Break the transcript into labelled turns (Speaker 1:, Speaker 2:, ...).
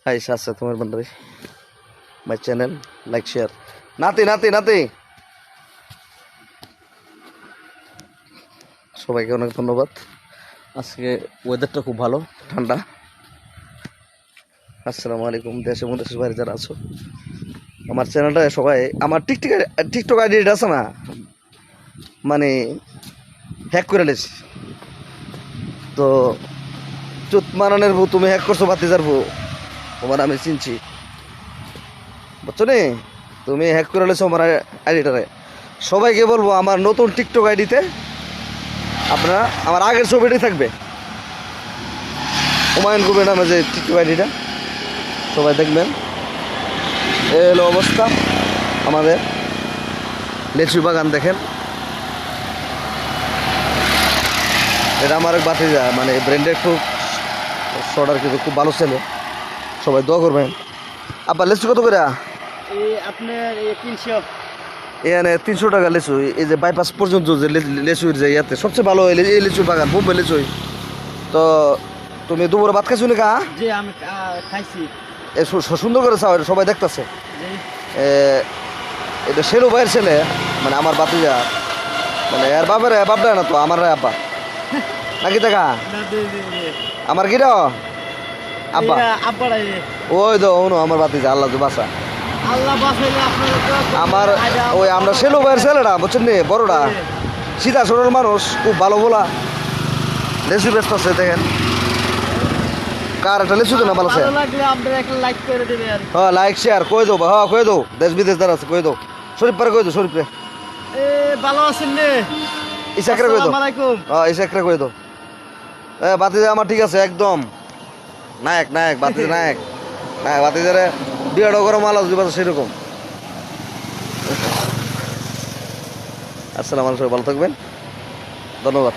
Speaker 1: High সাথে তোমার বান্ধবী মাই চ্যানেল লাইক শেয়ার নাতি নাতি নাতি সবাইকে অনেক ধন্যবাদ। আজকে ওয়েদারটা খুব ভালো, ঠান্ডা। আসসালামু আলাইকুম দেশে দেশের বাইরে যারা আছো, আমার চ্যানেলটা সবাই আমার টিকটক আইডিটা আছে না, মানে হ্যাক করে লেছি তো চুত মারানের বউ তুমি হ্যাক করছো বাতিজার বউ, তোমার আমি চিনছি বুঝছো নি, তুমি হ্যাক করে লেছো আমার আইডিটারে। সবাইকে বলবো আমার নতুন টিকটক আইডিতে আপনারা আমার আগের ছবিটাই থাকবে, হুমায়ুন কবির নামে যে টিকটক আইডিটা, সবাই দেখবেন। এ হলো অবস্থা আমাদের লেচু বাগান, দেখেন এটা আমার এক বাতিজা, মানে ব্র্যান্ডেড খুব শর্টার কিন্তু খুব ভালো ছেলে, সবাই দোয়া করবেন। আব্বা লেচু কত করে?
Speaker 2: আপনার 300।
Speaker 1: এখানে 300 টাকা লেচু। এই যে বাইপাস পর্যন্ত যে লেচুর যে ইয়াতে সবচেয়ে ভালো এই লেচুর বাগান, বোম্বে লেচুই। তো তুমি দুপুরে ভাত খাইছো নি কা?
Speaker 2: জি আমি খাইছি।
Speaker 1: এ সুন্দর করে চাও, এটা সবাই দেখতেছে। এটা শেলু ভাইয়ের ছেলে, মানে আমার বাতিজা, মানে এর বাপের বাপ দেয় না তো আমার আব্বা নাকি টাকা আমার কিরা আব্বা ওই তো অনু আমার বাতিজা, আল্লাহ তো বাসা আমার ওই আমরা শেলু ভাইয়ের ছেলেটা বুঝছেন নি, বড়টা সিধা সরল মানুষ, খুব ভালো বলা, লেচু ব্যস্ত আছে দেখেন। কার একটা লেচু তো না ভালো আছে, হ্যাঁ লাইক শেয়ার কই দো, হ্যাঁ কই দো, দেশ বিদেশ যারা আছে কই দো, শরীফ পারে কই দো, শরীফ রে
Speaker 2: ভালো আছেন রে,
Speaker 1: ইসাকরে কই দো, হ্যাঁ ইসাকরে কই দো। বাতিজা আমার ঠিক আছে একদম নায়ক নায়ক, বাতিজা নায়ক নায়ক, বাতিজারে বিয়াটা গরম মাল আসবে সেরকম। আসসালামু আলাইকুম, ভালো থাকবেন, ধন্যবাদ।